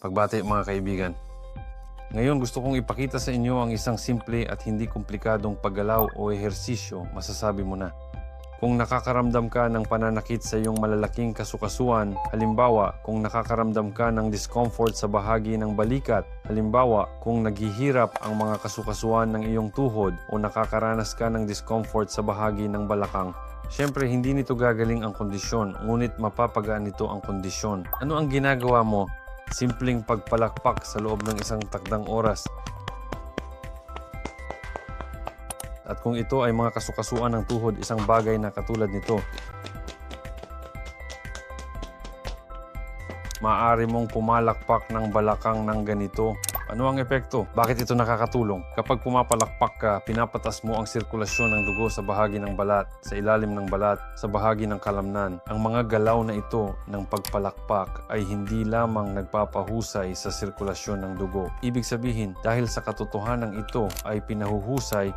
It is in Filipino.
Pagbati mga kaibigan. Ngayon gusto kong ipakita sa inyo ang isang simple at hindi komplikadong paggalaw o ehersisyo, masasabi mo na. Kung nakakaramdam ka ng pananakit sa iyong malalaking kasukasuan, halimbawa kung nakakaramdam ka ng discomfort sa bahagi ng balikat, halimbawa kung naghihirap ang mga kasukasuan ng iyong tuhod o nakakaranas ka ng discomfort sa bahagi ng balakang, syempre hindi nito gagaling ang kondisyon, ngunit mapapagaan nito ang kondisyon. Ano ang ginagawa mo? Simpleng pagpalakpak sa loob ng isang takdang oras. At kung ito ay mga kasukasuan ng tuhod, isang bagay na katulad nito, maaari mong pumalakpak ng balakang ng ganito. Ano ang epekto? Bakit ito nakakatulong? Kapag pumapalakpak ka, pinapatas mo ang sirkulasyon ng dugo sa bahagi ng balat, sa ilalim ng balat, sa bahagi ng kalamnan. Ang mga galaw na ito ng pagpalakpak ay hindi lamang nagpapahusay sa sirkulasyon ng dugo. Ibig sabihin, dahil sa katotohanan ito ay pinahuhusay